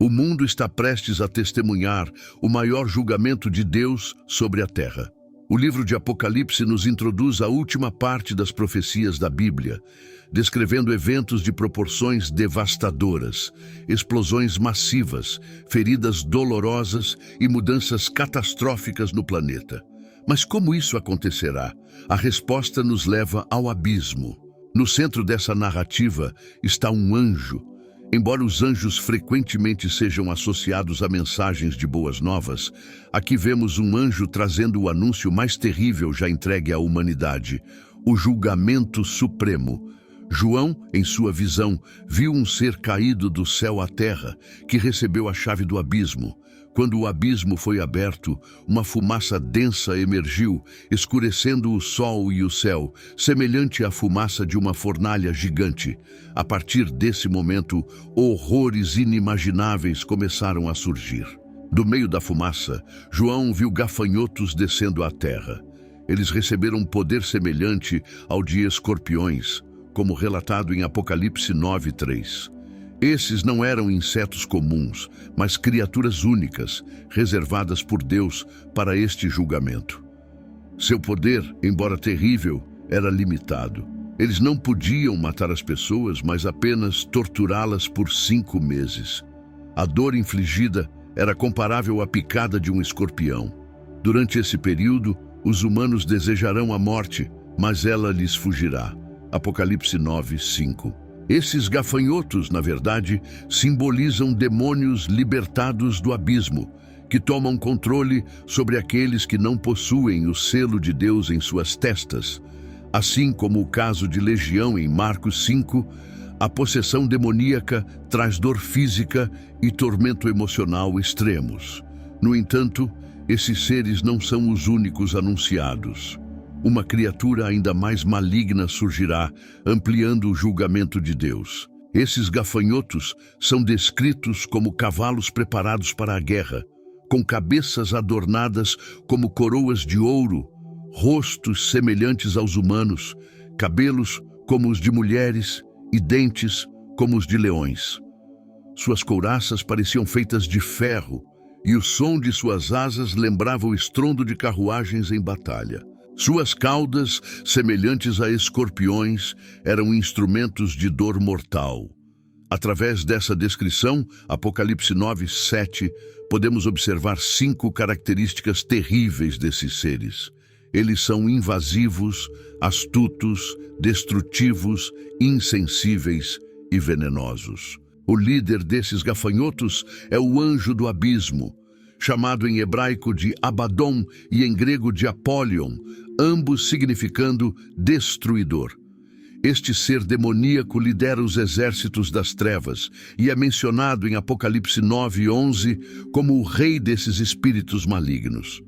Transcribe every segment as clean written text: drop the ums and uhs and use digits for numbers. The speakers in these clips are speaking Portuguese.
O mundo está prestes a testemunhar o maior julgamento de Deus sobre a terra. O livro de Apocalipse nos introduz a última parte das profecias da Bíblia, descrevendo eventos de proporções devastadoras, explosões massivas, feridas dolorosas e mudanças catastróficas no planeta. Mas como isso acontecerá? A resposta nos leva ao abismo. No centro dessa narrativa está um anjo. Embora os anjos frequentemente sejam associados a mensagens de boas novas, aqui vemos um anjo trazendo o anúncio mais terrível já entregue à humanidade: o julgamento supremo. João, em sua visão, viu um ser caído do céu à terra, que recebeu a chave do abismo. Quando o abismo foi aberto, uma fumaça densa emergiu, escurecendo o sol e o céu, semelhante à fumaça de uma fornalha gigante. A partir desse momento, horrores inimagináveis começaram a surgir. Do meio da fumaça, João viu gafanhotos descendo à terra. Eles receberam um poder semelhante ao de escorpiões, como relatado em Apocalipse 9:3. Esses não eram insetos comuns, mas criaturas únicas, reservadas por Deus para este julgamento. Seu poder, embora terrível, era limitado. Eles não podiam matar as pessoas, mas apenas torturá-las por 5 meses. A dor infligida era comparável à picada de um escorpião. Durante esse período, os humanos desejarão a morte, mas ela lhes fugirá. Apocalipse 9:5. Esses gafanhotos, na verdade, simbolizam demônios libertados do abismo, que tomam controle sobre aqueles que não possuem o selo de Deus em suas testas. Assim como o caso de Legião em Marcos 5, a possessão demoníaca traz dor física e tormento emocional extremos. No entanto, esses seres não são os únicos anunciados. Uma criatura ainda mais maligna surgirá, ampliando o julgamento de Deus. Esses gafanhotos são descritos como cavalos preparados para a guerra, com cabeças adornadas como coroas de ouro, rostos semelhantes aos humanos, cabelos como os de mulheres e dentes como os de leões. Suas couraças pareciam feitas de ferro, e o som de suas asas lembrava o estrondo de carruagens em batalha. Suas caudas, semelhantes a escorpiões, eram instrumentos de dor mortal. Através dessa descrição, Apocalipse 9:7, podemos observar 5 características terríveis desses seres. Eles são invasivos, astutos, destrutivos, insensíveis e venenosos. O líder desses gafanhotos é o anjo do abismo, chamado em hebraico de Abaddon e em grego de Apollyon, ambos significando destruidor. Este ser demoníaco lidera os exércitos das trevas e é mencionado em Apocalipse 9:11 como o rei desses espíritos malignos.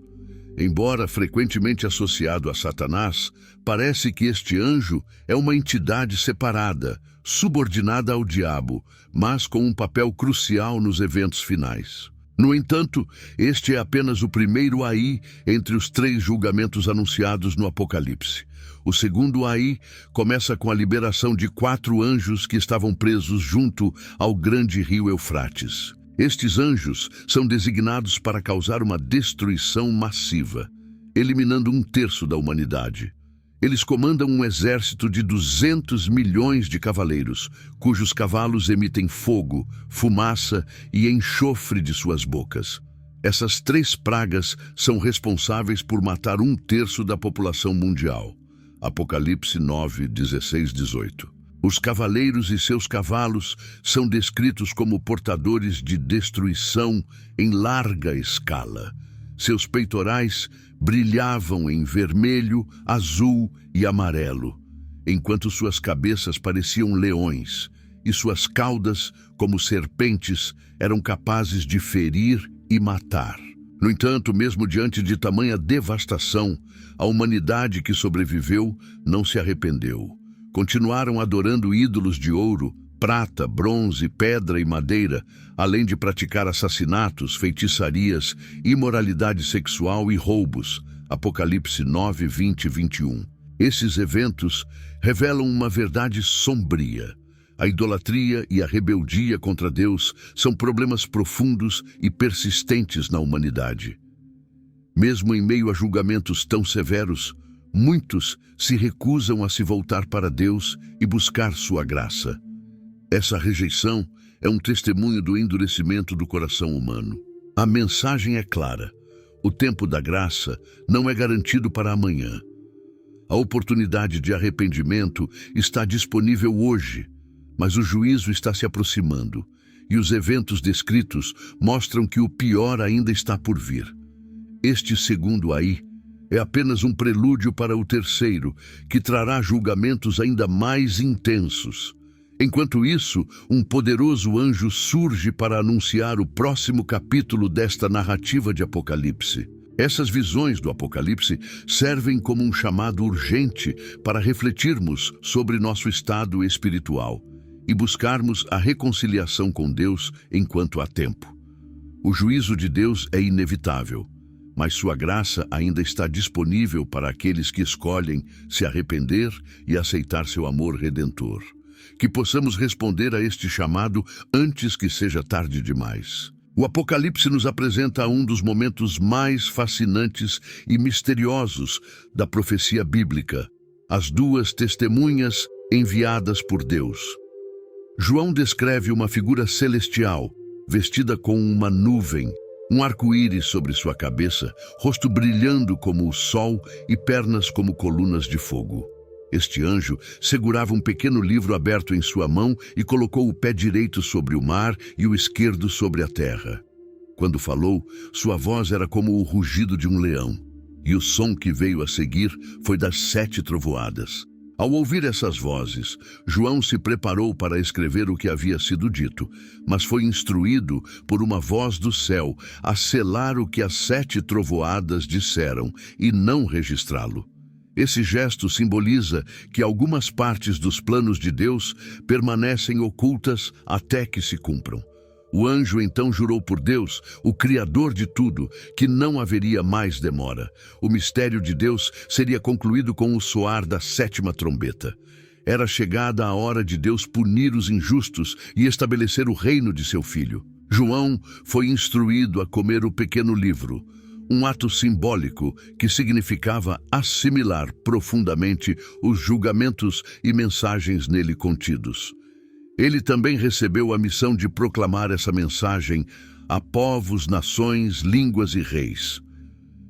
Embora frequentemente associado a Satanás, parece que este anjo é uma entidade separada, subordinada ao diabo, mas com um papel crucial nos eventos finais. No entanto, este é apenas o primeiro aí entre os 3 julgamentos anunciados no Apocalipse. O segundo aí começa com a liberação de 4 anjos que estavam presos junto ao grande rio Eufrates. Estes anjos são designados para causar uma destruição massiva, eliminando 1/3 da humanidade. Eles comandam um exército de 200 milhões de cavaleiros, cujos cavalos emitem fogo, fumaça e enxofre de suas bocas. Essas 3 pragas são responsáveis por matar 1/3 da população mundial. Apocalipse 9:16-18. Os cavaleiros e seus cavalos são descritos como portadores de destruição em larga escala. Seus peitorais brilhavam em vermelho, azul e amarelo, enquanto suas cabeças pareciam leões, e suas caudas, como serpentes, eram capazes de ferir e matar. No entanto, mesmo diante de tamanha devastação, a humanidade que sobreviveu não se arrependeu. Continuaram adorando ídolos de ouro, prata, bronze, pedra e madeira, além de praticar assassinatos, feitiçarias, imoralidade sexual e roubos. Apocalipse 9:20-21. Esses eventos revelam uma verdade sombria. A idolatria e a rebeldia contra Deus são problemas profundos e persistentes na humanidade. Mesmo em meio a julgamentos tão severos, muitos se recusam a se voltar para Deus e buscar sua graça. Essa rejeição é um testemunho do endurecimento do coração humano. A mensagem é clara: o tempo da graça não é garantido para amanhã. A oportunidade de arrependimento está disponível hoje, mas o juízo está se aproximando, e os eventos descritos mostram que o pior ainda está por vir. Este segundo aí é apenas um prelúdio para o terceiro, que trará julgamentos ainda mais intensos. Enquanto isso, um poderoso anjo surge para anunciar o próximo capítulo desta narrativa de Apocalipse. Essas visões do Apocalipse servem como um chamado urgente para refletirmos sobre nosso estado espiritual e buscarmos a reconciliação com Deus enquanto há tempo. O juízo de Deus é inevitável, mas sua graça ainda está disponível para aqueles que escolhem se arrepender e aceitar seu amor redentor. Que possamos responder a este chamado antes que seja tarde demais. O Apocalipse nos apresenta um dos momentos mais fascinantes e misteriosos da profecia bíblica: as duas testemunhas enviadas por Deus. João descreve uma figura celestial, vestida com uma nuvem, um arco-íris sobre sua cabeça, rosto brilhando como o sol e pernas como colunas de fogo. Este anjo segurava um pequeno livro aberto em sua mão e colocou o pé direito sobre o mar e o esquerdo sobre a terra. Quando falou, sua voz era como o rugido de um leão, e o som que veio a seguir foi das 7 trovoadas. Ao ouvir essas vozes, João se preparou para escrever o que havia sido dito, mas foi instruído por uma voz do céu a selar o que as 7 trovoadas disseram e não registrá-lo. Esse gesto simboliza que algumas partes dos planos de Deus permanecem ocultas até que se cumpram. O anjo então jurou por Deus, o Criador de tudo, que não haveria mais demora. O mistério de Deus seria concluído com o soar da 7ª trombeta. Era chegada a hora de Deus punir os injustos e estabelecer o reino de seu Filho. João foi instruído a comer o pequeno livro, um ato simbólico que significava assimilar profundamente os julgamentos e mensagens nele contidos. Ele também recebeu a missão de proclamar essa mensagem a povos, nações, línguas e reis.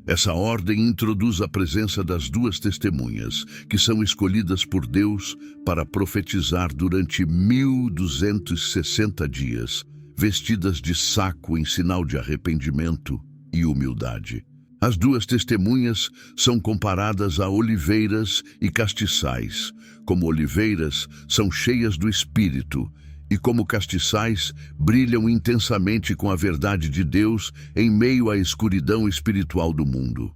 Essa ordem introduz a presença das duas testemunhas, que são escolhidas por Deus para profetizar durante 1260 dias, vestidas de saco em sinal de arrependimento e humildade. As duas testemunhas são comparadas a oliveiras e castiçais. Como oliveiras, são cheias do Espírito, e como castiçais, brilham intensamente com a verdade de Deus em meio à escuridão espiritual do mundo.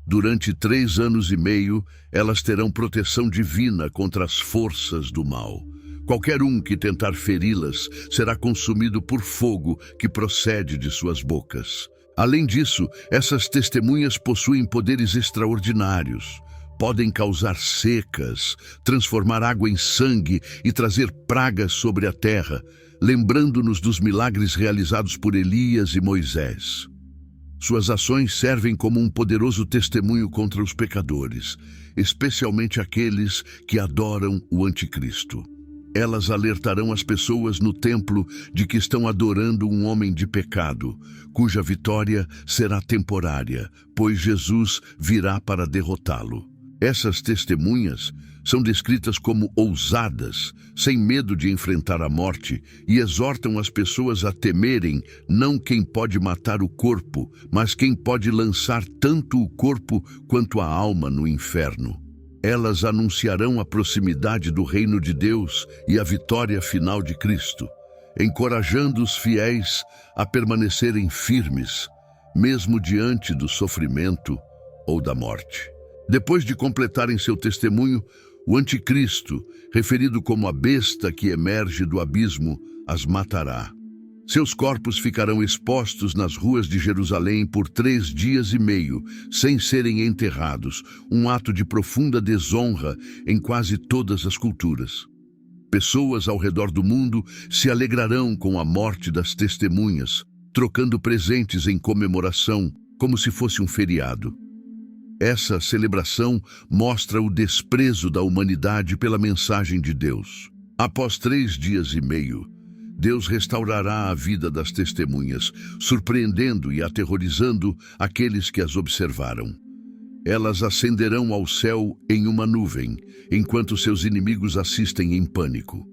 Durante 3 anos e meio, elas terão proteção divina contra as forças do mal. Qualquer um que tentar feri-las será consumido por fogo que procede de suas bocas. Além disso, essas testemunhas possuem poderes extraordinários. Podem causar secas, transformar água em sangue e trazer pragas sobre a terra, lembrando-nos dos milagres realizados por Elias e Moisés. Suas ações servem como um poderoso testemunho contra os pecadores, especialmente aqueles que adoram o Anticristo. Elas alertarão as pessoas no templo de que estão adorando um homem de pecado, cuja vitória será temporária, pois Jesus virá para derrotá-lo. Essas testemunhas são descritas como ousadas, sem medo de enfrentar a morte, e exortam as pessoas a temerem não quem pode matar o corpo, mas quem pode lançar tanto o corpo quanto a alma no inferno. Elas anunciarão a proximidade do reino de Deus e a vitória final de Cristo, encorajando os fiéis a permanecerem firmes, mesmo diante do sofrimento ou da morte. Depois de completarem seu testemunho, o Anticristo, referido como a besta que emerge do abismo, as matará. Seus corpos ficarão expostos nas ruas de Jerusalém por 3 dias e meio, sem serem enterrados, um ato de profunda desonra em quase todas as culturas. Pessoas ao redor do mundo se alegrarão com a morte das testemunhas, trocando presentes em comemoração, como se fosse um feriado. Essa celebração mostra o desprezo da humanidade pela mensagem de Deus. Após 3 dias e meio, Deus restaurará a vida das testemunhas, surpreendendo e aterrorizando aqueles que as observaram. Elas ascenderão ao céu em uma nuvem, enquanto seus inimigos assistem em pânico.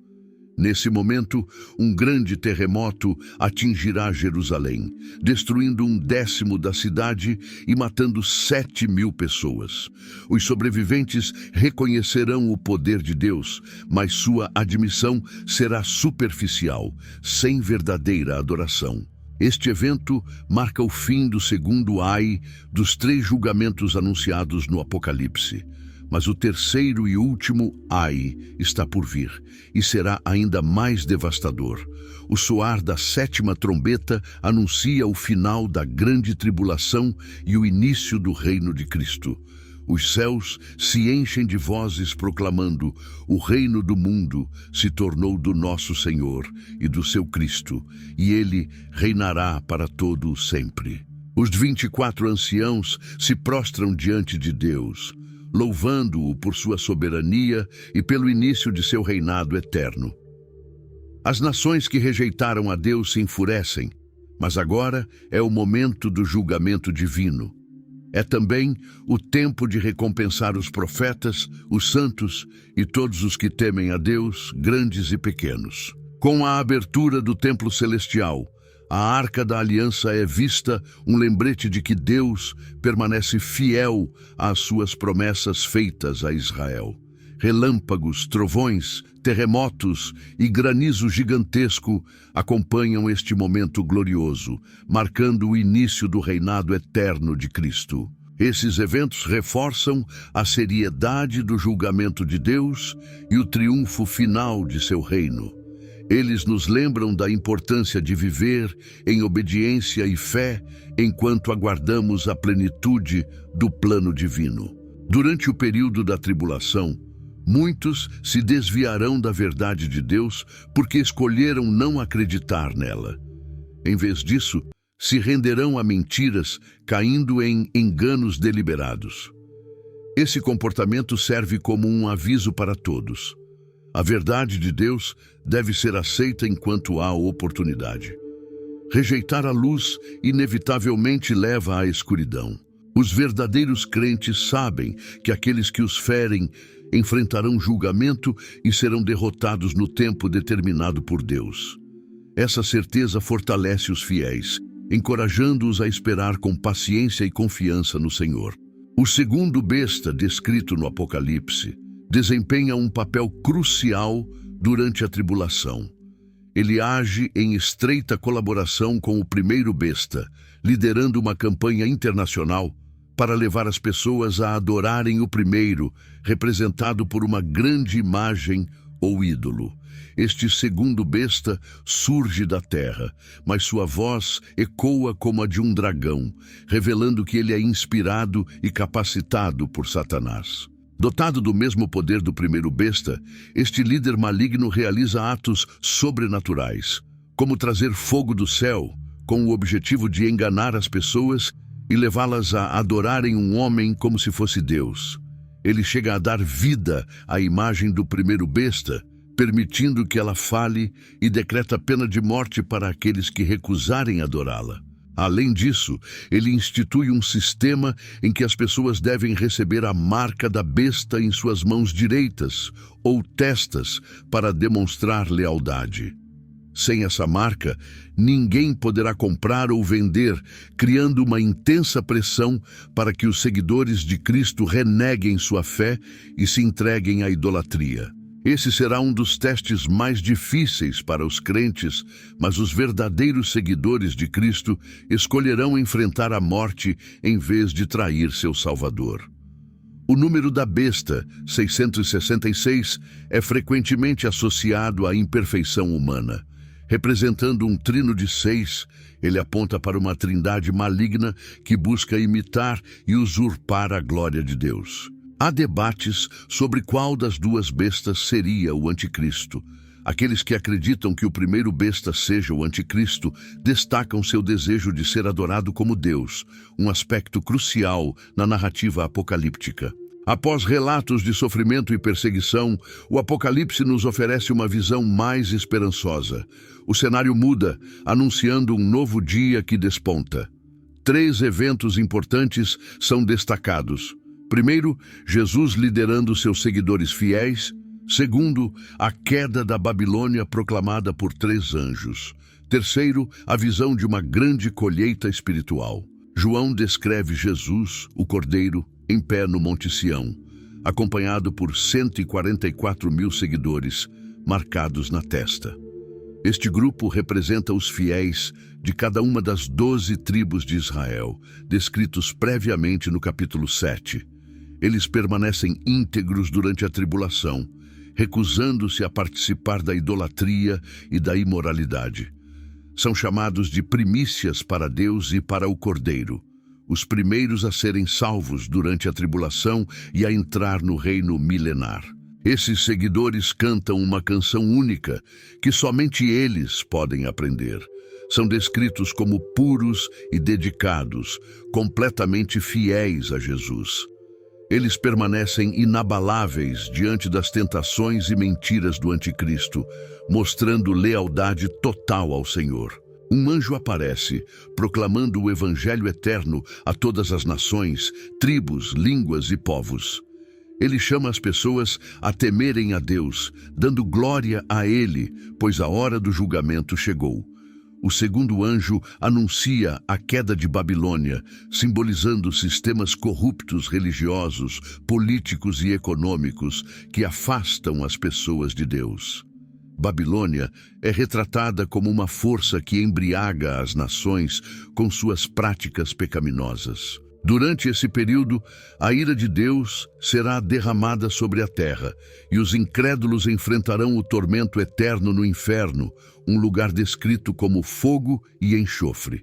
Nesse momento, um grande terremoto atingirá Jerusalém, destruindo 1/10 da cidade e matando 7.000 pessoas. Os sobreviventes reconhecerão o poder de Deus, mas sua admissão será superficial, sem verdadeira adoração. Este evento marca o fim do segundo ai dos 3 julgamentos anunciados no Apocalipse. Mas o terceiro e último ai está por vir, e será ainda mais devastador. O soar da 7ª trombeta anuncia o final da grande tribulação e o início do reino de Cristo. Os céus se enchem de vozes proclamando: o reino do mundo se tornou do nosso Senhor e do seu Cristo, e ele reinará para todo o sempre. Os 24 anciãos se prostram diante de Deus, louvando-o por sua soberania e pelo início de seu reinado eterno. As nações que rejeitaram a Deus se enfurecem, mas agora é o momento do julgamento divino. É também o tempo de recompensar os profetas, os santos e todos os que temem a Deus, grandes e pequenos. Com a abertura do templo celestial, a Arca da Aliança é vista um lembrete de que Deus permanece fiel às suas promessas feitas a Israel. Relâmpagos, trovões, terremotos e granizo gigantesco acompanham este momento glorioso, marcando o início do reinado eterno de Cristo. Esses eventos reforçam a seriedade do julgamento de Deus e o triunfo final de seu reino. Eles nos lembram da importância de viver em obediência e fé enquanto aguardamos a plenitude do plano divino. Durante o período da tribulação, muitos se desviarão da verdade de Deus porque escolheram não acreditar nela. Em vez disso, se renderão a mentiras, caindo em enganos deliberados. Esse comportamento serve como um aviso para todos. A verdade de Deus deve ser aceita enquanto há oportunidade. Rejeitar a luz inevitavelmente leva à escuridão. Os verdadeiros crentes sabem que aqueles que os ferem enfrentarão julgamento e serão derrotados no tempo determinado por Deus. Essa certeza fortalece os fiéis, encorajando-os a esperar com paciência e confiança no Senhor. O segundo besta descrito no Apocalipse desempenha um papel crucial durante a tribulação. Ele age em estreita colaboração com o primeiro besta, liderando uma campanha internacional para levar as pessoas a adorarem o primeiro, representado por uma grande imagem ou ídolo. Este segundo besta surge da terra, mas sua voz ecoa como a de um dragão, revelando que ele é inspirado e capacitado por Satanás. Dotado do mesmo poder do primeiro besta, este líder maligno realiza atos sobrenaturais, como trazer fogo do céu, com o objetivo de enganar as pessoas e levá-las a adorarem um homem como se fosse Deus. Ele chega a dar vida à imagem do primeiro besta, permitindo que ela fale, e decreta pena de morte para aqueles que recusarem adorá-la. Além disso, ele institui um sistema em que as pessoas devem receber a marca da besta em suas mãos direitas ou testas para demonstrar lealdade. Sem essa marca, ninguém poderá comprar ou vender, criando uma intensa pressão para que os seguidores de Cristo reneguem sua fé e se entreguem à idolatria. Esse será um dos testes mais difíceis para os crentes, mas os verdadeiros seguidores de Cristo escolherão enfrentar a morte em vez de trair seu Salvador. O número da besta, 666, é frequentemente associado à imperfeição humana. Representando um trino de 6, ele aponta para uma trindade maligna que busca imitar e usurpar a glória de Deus. Há debates sobre qual das duas bestas seria o anticristo. Aqueles que acreditam que o primeiro besta seja o anticristo destacam seu desejo de ser adorado como Deus, um aspecto crucial na narrativa apocalíptica. Após relatos de sofrimento e perseguição, o Apocalipse nos oferece uma visão mais esperançosa. O cenário muda, anunciando um novo dia que desponta. 3 eventos importantes são destacados. Primeiro, Jesus liderando seus seguidores fiéis. Segundo, a queda da Babilônia proclamada por 3 anjos. Terceiro, a visão de uma grande colheita espiritual. João descreve Jesus, o Cordeiro, em pé no Monte Sião, acompanhado por 144 mil seguidores, marcados na testa. Este grupo representa os fiéis de cada uma das 12 tribos de Israel, descritos previamente no capítulo 7. Eles permanecem íntegros durante a tribulação, recusando-se a participar da idolatria e da imoralidade. São chamados de primícias para Deus e para o Cordeiro, os primeiros a serem salvos durante a tribulação e a entrar no reino milenar. Esses seguidores cantam uma canção única que somente eles podem aprender. São descritos como puros e dedicados, completamente fiéis a Jesus. Eles permanecem inabaláveis diante das tentações e mentiras do anticristo, mostrando lealdade total ao Senhor. Um anjo aparece, proclamando o evangelho eterno a todas as nações, tribos, línguas e povos. Ele chama as pessoas a temerem a Deus, dando glória a Ele, pois a hora do julgamento chegou. O segundo anjo anuncia a queda de Babilônia, simbolizando sistemas corruptos religiosos, políticos e econômicos que afastam as pessoas de Deus. Babilônia é retratada como uma força que embriaga as nações com suas práticas pecaminosas. Durante esse período, a ira de Deus será derramada sobre a terra, e os incrédulos enfrentarão o tormento eterno no inferno, um lugar descrito como fogo e enxofre.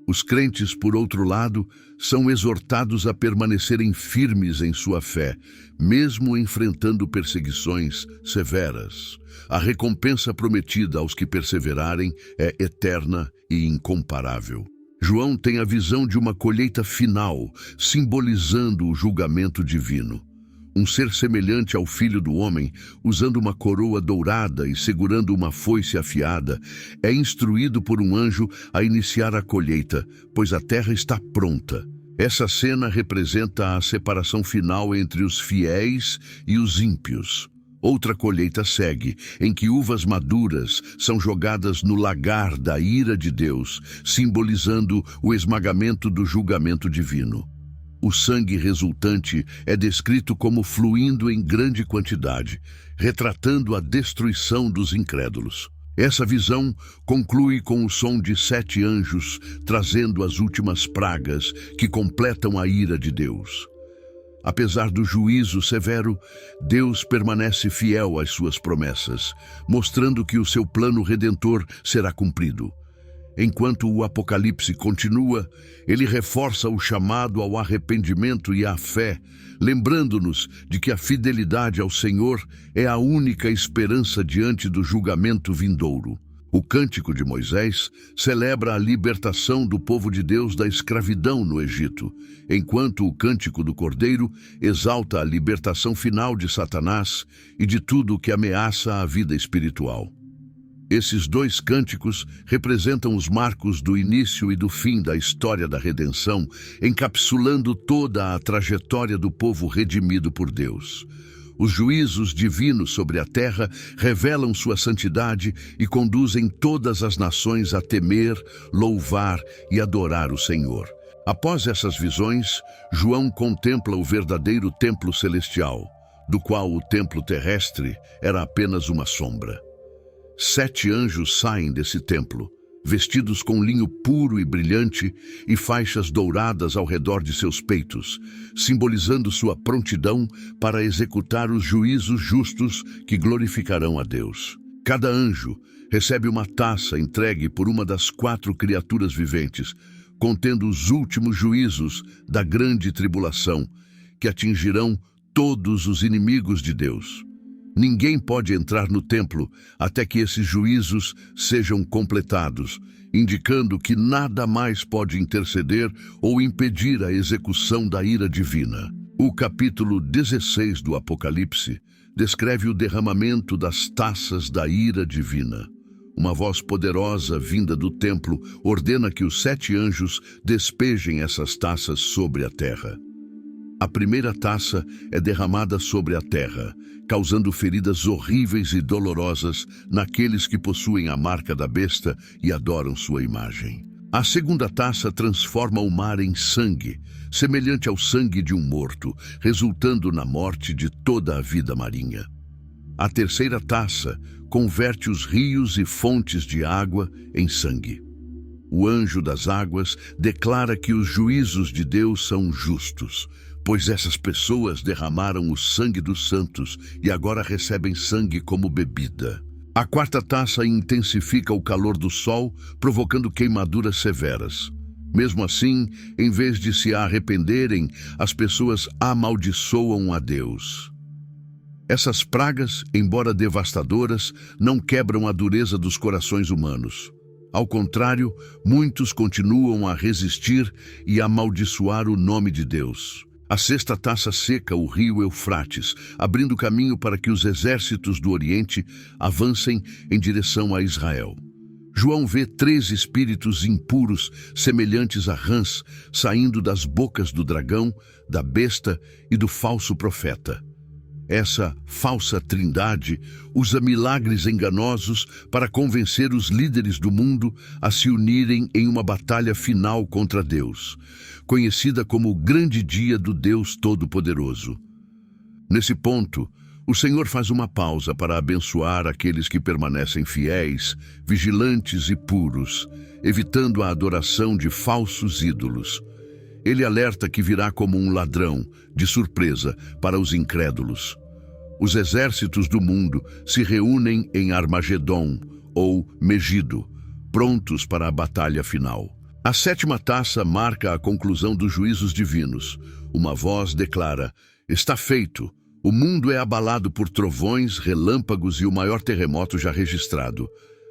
Os crentes, por outro lado, são exortados a permanecerem firmes em sua fé, mesmo enfrentando perseguições severas. A recompensa prometida aos que perseverarem é eterna e incomparável. João tem a visão de uma colheita final, simbolizando o julgamento divino. Um ser semelhante ao Filho do Homem, usando uma coroa dourada e segurando uma foice afiada, é instruído por um anjo a iniciar a colheita, pois a terra está pronta. Essa cena representa a separação final entre os fiéis e os ímpios. Outra colheita segue, em que uvas maduras são jogadas no lagar da ira de Deus, simbolizando o esmagamento do julgamento divino. O sangue resultante é descrito como fluindo em grande quantidade, retratando a destruição dos incrédulos. Essa visão conclui com o som de 7 anjos, trazendo as últimas pragas que completam a ira de Deus. Apesar do juízo severo, Deus permanece fiel às suas promessas, mostrando que o seu plano redentor será cumprido. Enquanto o Apocalipse continua, ele reforça o chamado ao arrependimento e à fé, lembrando-nos de que a fidelidade ao Senhor é a única esperança diante do julgamento vindouro. O Cântico de Moisés celebra a libertação do povo de Deus da escravidão no Egito, enquanto o Cântico do Cordeiro exalta a libertação final de Satanás e de tudo o que ameaça a vida espiritual. Esses 2 cânticos representam os marcos do início e do fim da história da redenção, encapsulando toda a trajetória do povo redimido por Deus. Os juízos divinos sobre a terra revelam sua santidade e conduzem todas as nações a temer, louvar e adorar o Senhor. Após essas visões, João contempla o verdadeiro templo celestial, do qual o templo terrestre era apenas uma sombra. 7 anjos saem desse templo, vestidos com linho puro e brilhante e faixas douradas ao redor de seus peitos, simbolizando sua prontidão para executar os juízos justos que glorificarão a Deus. Cada anjo recebe uma taça entregue por uma das 4 criaturas viventes, contendo os últimos juízos da grande tribulação, que atingirão todos os inimigos de Deus. Ninguém pode entrar no templo até que esses juízos sejam completados, indicando que nada mais pode interceder ou impedir a execução da ira divina. O capítulo 16 do Apocalipse descreve o derramamento das taças da ira divina. Uma voz poderosa vinda do templo ordena que os 7 anjos despejem essas taças sobre a terra. A primeira taça é derramada sobre a terra, causando feridas horríveis e dolorosas naqueles que possuem a marca da besta e adoram sua imagem. A segunda taça transforma o mar em sangue, semelhante ao sangue de um morto, resultando na morte de toda a vida marinha. A terceira taça converte os rios e fontes de água em sangue. O anjo das águas declara que os juízos de Deus são justos, pois essas pessoas derramaram o sangue dos santos e agora recebem sangue como bebida. A quarta taça intensifica o calor do sol, provocando queimaduras severas. Mesmo assim, em vez de se arrependerem, as pessoas amaldiçoam a Deus. Essas pragas, embora devastadoras, não quebram a dureza dos corações humanos. Ao contrário, muitos continuam a resistir e amaldiçoar o nome de Deus. A sexta taça seca o rio Eufrates, abrindo caminho para que os exércitos do Oriente avancem em direção a Israel. João vê 3 espíritos impuros, semelhantes a rãs, saindo das bocas do dragão, da besta e do falso profeta. Essa falsa trindade usa milagres enganosos para convencer os líderes do mundo a se unirem em uma batalha final contra Deus, conhecida como o grande dia do Deus Todo-Poderoso. Nesse ponto, o Senhor faz uma pausa para abençoar aqueles que permanecem fiéis, vigilantes e puros, evitando a adoração de falsos ídolos. Ele alerta que virá como um ladrão, de surpresa, para os incrédulos. Os exércitos do mundo se reúnem em Armagedon, ou Megido, prontos para a batalha final. A sétima taça marca a conclusão dos juízos divinos. Uma voz declara: "Está feito. O mundo é abalado por trovões, relâmpagos e o maior terremoto já registrado."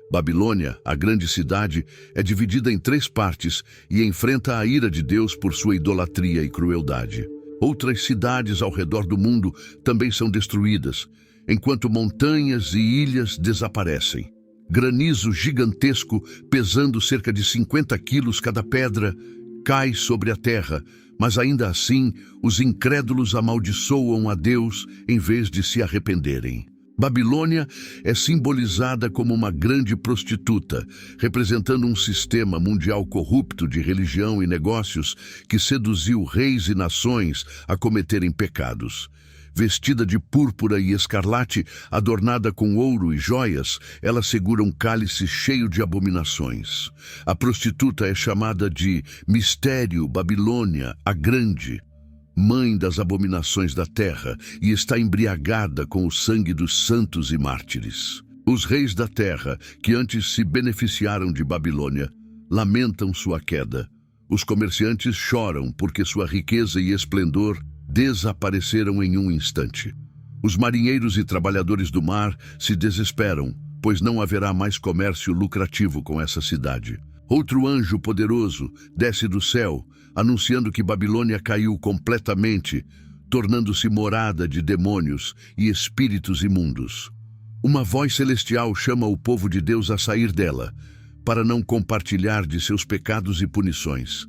Babilônia, a grande cidade, é dividida em 3 partes e enfrenta a ira de Deus por sua idolatria e crueldade. Outras cidades ao redor do mundo também são destruídas, enquanto montanhas e ilhas desaparecem. Granizo gigantesco, pesando cerca de 50 quilos cada pedra, cai sobre a terra, mas ainda assim os incrédulos amaldiçoam a Deus em vez de se arrependerem. Babilônia é simbolizada como uma grande prostituta, representando um sistema mundial corrupto de religião e negócios que seduziu reis e nações a cometerem pecados. Vestida de púrpura e escarlate, adornada com ouro e joias, ela segura um cálice cheio de abominações. A prostituta é chamada de Mistério Babilônia, a Grande, mãe das abominações da terra, e está embriagada com o sangue dos santos e mártires. Os reis da terra, que antes se beneficiaram de Babilônia, lamentam sua queda. Os comerciantes choram porque sua riqueza e esplendor desapareceram em um instante. Os marinheiros e trabalhadores do mar se desesperam, pois não haverá mais comércio lucrativo com essa cidade. Outro anjo poderoso desce do céu, anunciando que Babilônia caiu completamente, tornando-se morada de demônios e espíritos imundos. Uma voz celestial chama o povo de Deus a sair dela, para não compartilhar de seus pecados e punições.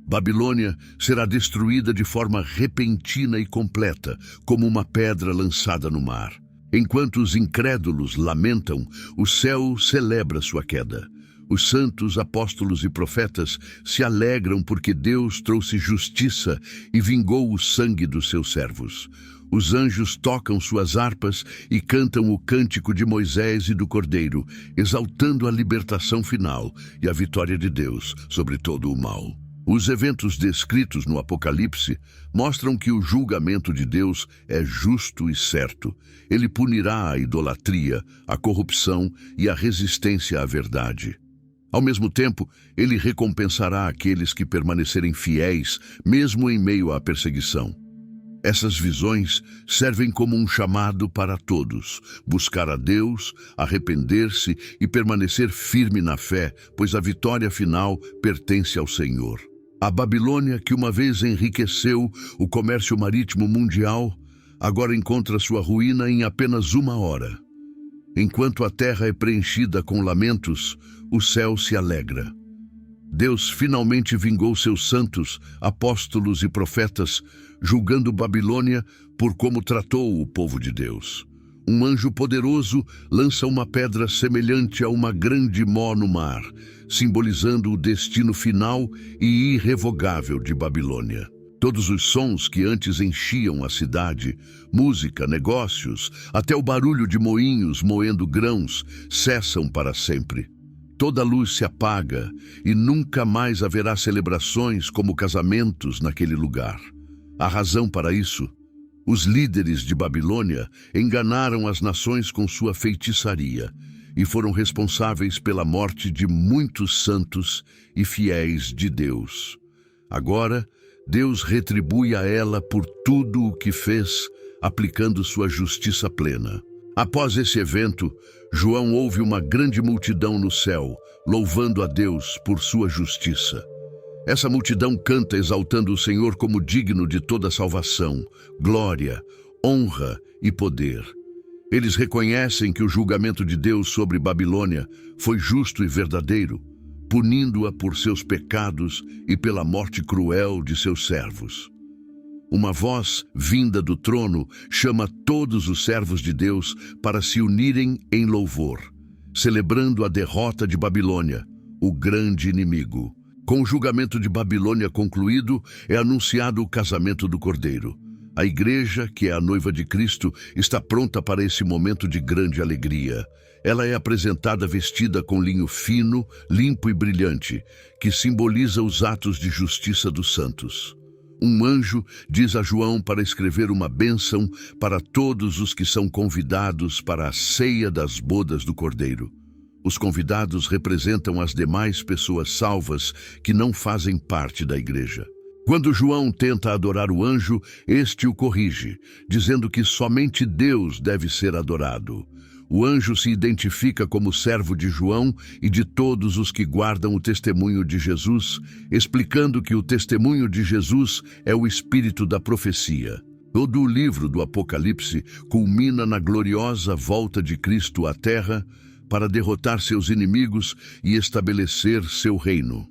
Babilônia será destruída de forma repentina e completa, como uma pedra lançada no mar. Enquanto os incrédulos lamentam, o céu celebra sua queda. Os santos, apóstolos e profetas se alegram porque Deus trouxe justiça e vingou o sangue dos seus servos. Os anjos tocam suas harpas e cantam o cântico de Moisés e do Cordeiro, exaltando a libertação final e a vitória de Deus sobre todo o mal. Os eventos descritos no Apocalipse mostram que o julgamento de Deus é justo e certo. Ele punirá a idolatria, a corrupção e a resistência à verdade. Ao mesmo tempo, ele recompensará aqueles que permanecerem fiéis, mesmo em meio à perseguição. Essas visões servem como um chamado para todos: buscar a Deus, arrepender-se e permanecer firme na fé, pois a vitória final pertence ao Senhor. A Babilônia, que uma vez enriqueceu o comércio marítimo mundial, agora encontra sua ruína em apenas 1 hora. Enquanto a terra é preenchida com lamentos, o céu se alegra. Deus finalmente vingou seus santos, apóstolos e profetas, julgando Babilônia por como tratou o povo de Deus. Um anjo poderoso lança uma pedra semelhante a uma grande mó no mar, simbolizando o destino final e irrevogável de Babilônia. Todos os sons que antes enchiam a cidade, música, negócios, até o barulho de moinhos moendo grãos, cessam para sempre. Toda luz se apaga e nunca mais haverá celebrações como casamentos naquele lugar. A razão para isso: os líderes de Babilônia enganaram as nações com sua feitiçaria e foram responsáveis pela morte de muitos santos e fiéis de Deus. Agora, Deus retribui a ela por tudo o que fez, aplicando sua justiça plena. Após esse evento, João ouve uma grande multidão no céu, louvando a Deus por sua justiça. Essa multidão canta exaltando o Senhor como digno de toda salvação, glória, honra e poder. Eles reconhecem que o julgamento de Deus sobre Babilônia foi justo e verdadeiro, punindo-a por seus pecados e pela morte cruel de seus servos. Uma voz vinda do trono chama todos os servos de Deus para se unirem em louvor, celebrando a derrota de Babilônia, o grande inimigo. Com o julgamento de Babilônia concluído, é anunciado o casamento do Cordeiro. A igreja, que é a noiva de Cristo, está pronta para esse momento de grande alegria. Ela é apresentada vestida com linho fino, limpo e brilhante, que simboliza os atos de justiça dos santos. Um anjo diz a João para escrever uma bênção para todos os que são convidados para a ceia das bodas do Cordeiro. Os convidados representam as demais pessoas salvas que não fazem parte da igreja. Quando João tenta adorar o anjo, este o corrige, dizendo que somente Deus deve ser adorado. O anjo se identifica como servo de João e de todos os que guardam o testemunho de Jesus, explicando que o testemunho de Jesus é o espírito da profecia. Todo o livro do Apocalipse culmina na gloriosa volta de Cristo à Terra para derrotar seus inimigos e estabelecer seu reino.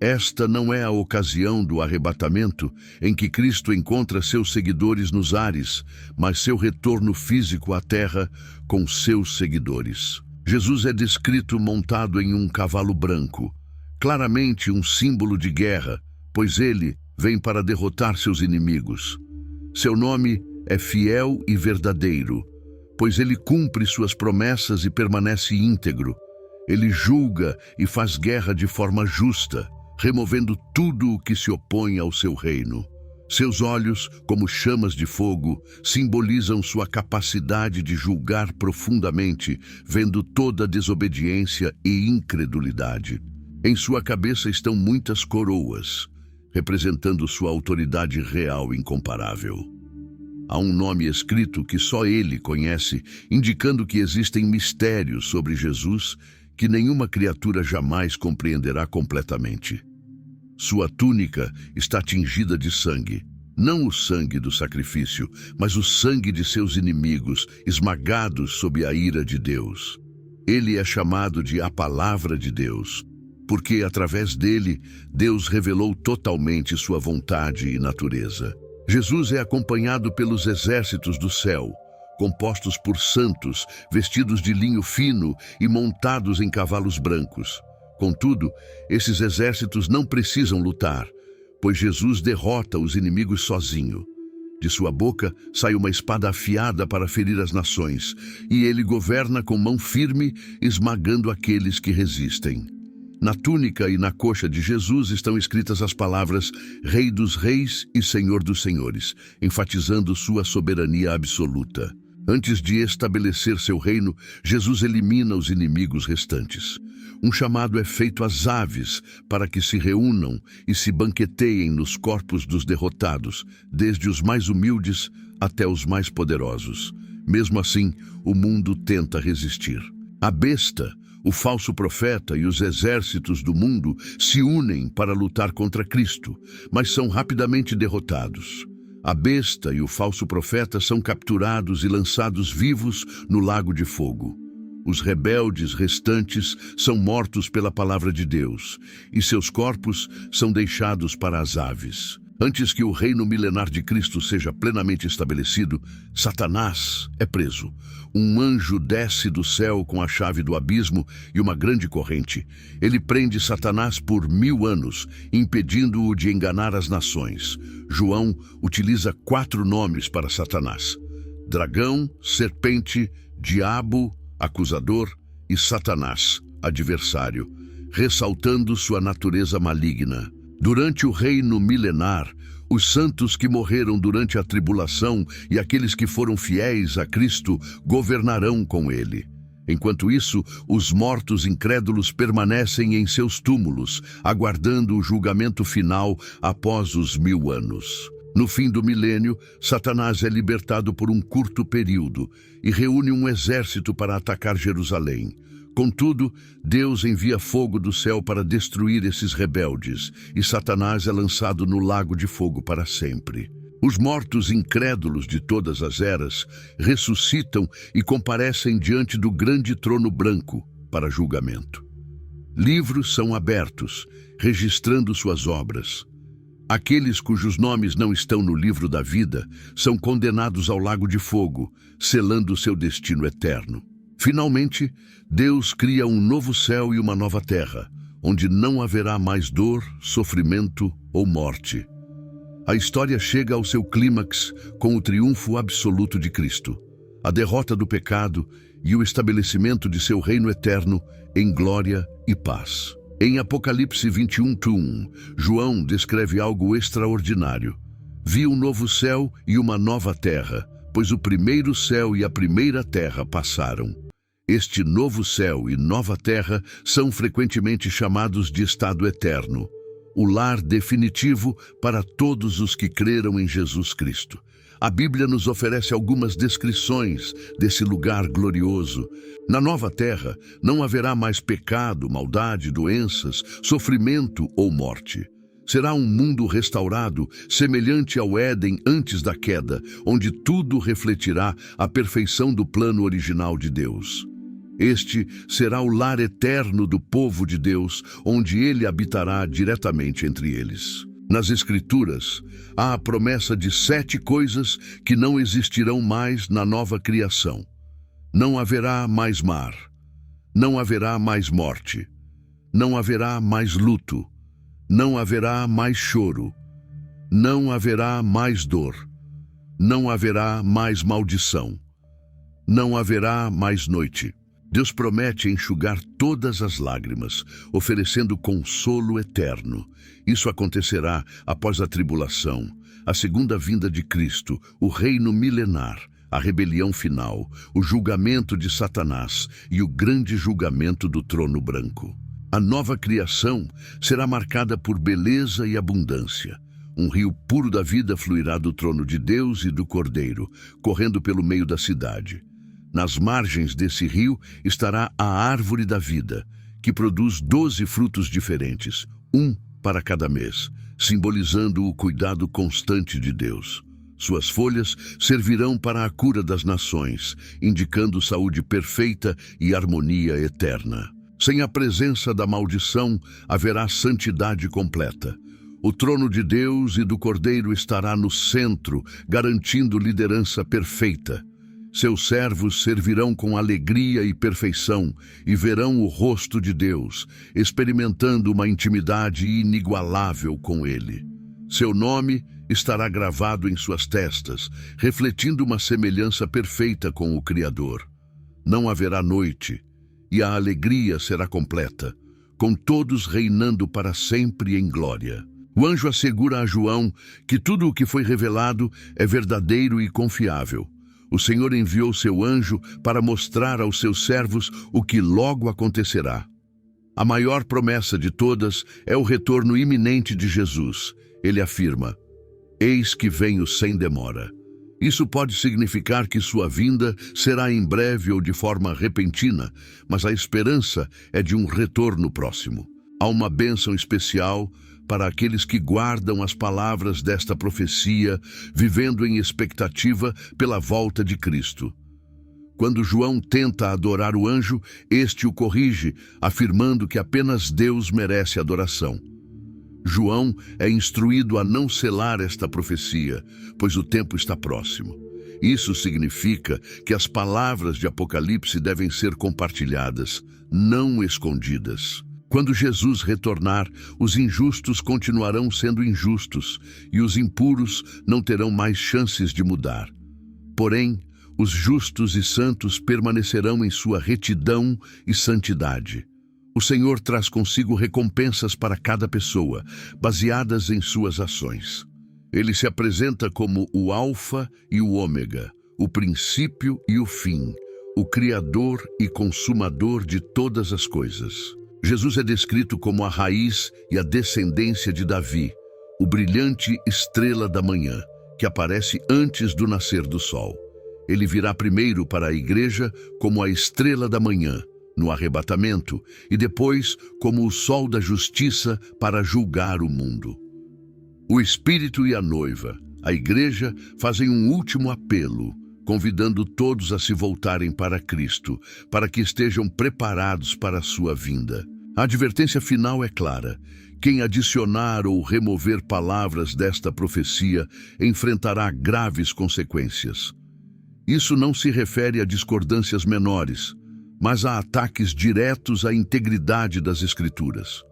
Esta não é a ocasião do arrebatamento em que Cristo encontra seus seguidores nos ares, mas seu retorno físico à terra com seus seguidores. Jesus é descrito montado em um cavalo branco, claramente um símbolo de guerra, pois ele vem para derrotar seus inimigos. Seu nome é Fiel e Verdadeiro, pois ele cumpre suas promessas e permanece íntegro. Ele julga e faz guerra de forma justa, removendo tudo o que se opõe ao seu reino. Seus olhos, como chamas de fogo, simbolizam sua capacidade de julgar profundamente, vendo toda desobediência e incredulidade. Em sua cabeça estão muitas coroas, representando sua autoridade real incomparável. Há um nome escrito que só ele conhece, indicando que existem mistérios sobre Jesus que nenhuma criatura jamais compreenderá completamente. Sua túnica está tingida de sangue, não o sangue do sacrifício, mas o sangue de seus inimigos, esmagados sob a ira de Deus. Ele é chamado de a Palavra de Deus, porque através dele, Deus revelou totalmente sua vontade e natureza. Jesus é acompanhado pelos exércitos do céu, compostos por santos, vestidos de linho fino e montados em cavalos brancos. Contudo, esses exércitos não precisam lutar, pois Jesus derrota os inimigos sozinho. De sua boca sai uma espada afiada para ferir as nações, e ele governa com mão firme, esmagando aqueles que resistem. Na túnica e na coxa de Jesus estão escritas as palavras Rei dos Reis e Senhor dos Senhores, enfatizando sua soberania absoluta. Antes de estabelecer seu reino, Jesus elimina os inimigos restantes. Um chamado é feito às aves para que se reúnam e se banqueteiem nos corpos dos derrotados, desde os mais humildes até os mais poderosos. Mesmo assim, o mundo tenta resistir. A besta, o falso profeta e os exércitos do mundo se unem para lutar contra Cristo, mas são rapidamente derrotados. A besta e o falso profeta são capturados e lançados vivos no lago de fogo. Os rebeldes restantes são mortos pela palavra de Deus, e seus corpos são deixados para as aves. Antes que o reino milenar de Cristo seja plenamente estabelecido, Satanás é preso. Um anjo desce do céu com a chave do abismo e uma grande corrente. Ele prende Satanás por 1000 anos, impedindo-o de enganar as nações. João utiliza 4 nomes para Satanás: dragão, serpente, diabo, acusador, e Satanás, adversário, ressaltando sua natureza maligna. Durante o reino milenar, os santos que morreram durante a tribulação e aqueles que foram fiéis a Cristo governarão com ele. Enquanto isso, os mortos incrédulos permanecem em seus túmulos, aguardando o julgamento final após os 1000 anos. No fim do milênio, Satanás é libertado por um curto período e reúne um exército para atacar Jerusalém. Contudo, Deus envia fogo do céu para destruir esses rebeldes, e Satanás é lançado no lago de fogo para sempre. Os mortos incrédulos de todas as eras ressuscitam e comparecem diante do grande trono branco para julgamento. Livros são abertos, registrando suas obras. Aqueles cujos nomes não estão no livro da vida são condenados ao lago de fogo, selando seu destino eterno. Finalmente, Deus cria um novo céu e uma nova terra, onde não haverá mais dor, sofrimento ou morte. A história chega ao seu clímax com o triunfo absoluto de Cristo, a derrota do pecado e o estabelecimento de seu reino eterno em glória e paz. Em Apocalipse 21:1, João descreve algo extraordinário. Vi um novo céu e uma nova terra, pois o primeiro céu e a primeira terra passaram. Este novo céu e nova terra são frequentemente chamados de estado eterno, o lar definitivo para todos os que creram em Jesus Cristo. A Bíblia nos oferece algumas descrições desse lugar glorioso. Na nova terra, não haverá mais pecado, maldade, doenças, sofrimento ou morte. Será um mundo restaurado, semelhante ao Éden antes da queda, onde tudo refletirá a perfeição do plano original de Deus. Este será o lar eterno do povo de Deus, onde ele habitará diretamente entre eles. Nas Escrituras, há a promessa de 7 coisas que não existirão mais na nova criação. Não haverá mais mar, não haverá mais morte, não haverá mais luto, não haverá mais choro, não haverá mais dor, não haverá mais maldição, não haverá mais noite. Deus promete enxugar todas as lágrimas, oferecendo consolo eterno. Isso acontecerá após a tribulação, a segunda vinda de Cristo, o reino milenar, a rebelião final, o julgamento de Satanás e o grande julgamento do trono branco. A nova criação será marcada por beleza e abundância. Um rio puro da vida fluirá do trono de Deus e do Cordeiro, correndo pelo meio da cidade. Nas margens desse rio estará a árvore da vida, que produz 12 frutos diferentes, um para cada mês, simbolizando o cuidado constante de Deus. Suas folhas servirão para a cura das nações, indicando saúde perfeita e harmonia eterna. Sem a presença da maldição, haverá santidade completa. O trono de Deus e do Cordeiro estará no centro, garantindo liderança perfeita. Seus servos servirão com alegria e perfeição e verão o rosto de Deus, experimentando uma intimidade inigualável com Ele. Seu nome estará gravado em suas testas, refletindo uma semelhança perfeita com o Criador. Não haverá noite, e a alegria será completa, com todos reinando para sempre em glória. O anjo assegura a João que tudo o que foi revelado é verdadeiro e confiável. O Senhor enviou seu anjo para mostrar aos seus servos o que logo acontecerá. A maior promessa de todas é o retorno iminente de Jesus. Ele afirma: "Eis que venho sem demora." Isso pode significar que sua vinda será em breve ou de forma repentina, mas a esperança é de um retorno próximo. Há uma bênção especial para aqueles que guardam as palavras desta profecia, vivendo em expectativa pela volta de Cristo. Quando João tenta adorar o anjo, este o corrige, afirmando que apenas Deus merece adoração. João é instruído a não selar esta profecia, pois o tempo está próximo. Isso significa que as palavras de Apocalipse devem ser compartilhadas, não escondidas. Quando Jesus retornar, os injustos continuarão sendo injustos e os impuros não terão mais chances de mudar. Porém, os justos e santos permanecerão em sua retidão e santidade. O Senhor traz consigo recompensas para cada pessoa, baseadas em suas ações. Ele se apresenta como o Alfa e o Ômega, o princípio e o fim, o Criador e Consumador de todas as coisas. Jesus é descrito como a raiz e a descendência de Davi, o brilhante estrela da manhã, que aparece antes do nascer do sol. Ele virá primeiro para a igreja como a estrela da manhã, no arrebatamento, e depois como o sol da justiça para julgar o mundo. O Espírito e a noiva, a igreja, fazem um último apelo, convidando todos a se voltarem para Cristo, para que estejam preparados para a sua vinda. A advertência final é clara: quem adicionar ou remover palavras desta profecia enfrentará graves consequências. Isso não se refere a discordâncias menores, mas a ataques diretos à integridade das Escrituras.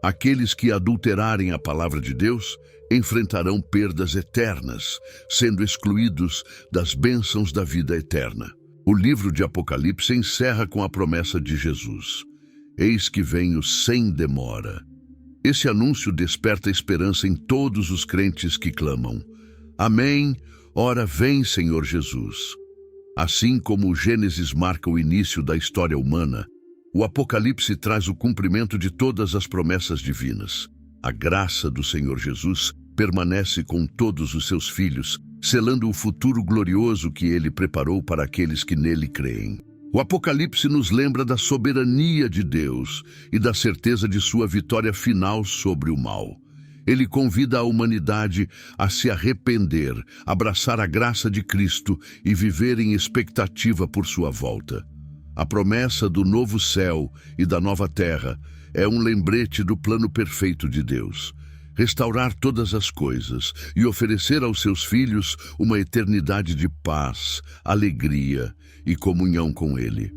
Aqueles que adulterarem a palavra de Deus enfrentarão perdas eternas, sendo excluídos das bênçãos da vida eterna. O livro de Apocalipse encerra com a promessa de Jesus: "Eis que venho sem demora." Esse anúncio desperta esperança em todos os crentes que clamam: "Amém, ora vem, Senhor Jesus." Assim como o Gênesis marca o início da história humana, o Apocalipse traz o cumprimento de todas as promessas divinas. A graça do Senhor Jesus permanece com todos os seus filhos, selando o futuro glorioso que ele preparou para aqueles que nele creem. O Apocalipse nos lembra da soberania de Deus e da certeza de sua vitória final sobre o mal. Ele convida a humanidade a se arrepender, abraçar a graça de Cristo e viver em expectativa por sua volta. A promessa do novo céu e da nova terra é um lembrete do plano perfeito de Deus: restaurar todas as coisas e oferecer aos seus filhos uma eternidade de paz, alegria e comunhão com Ele.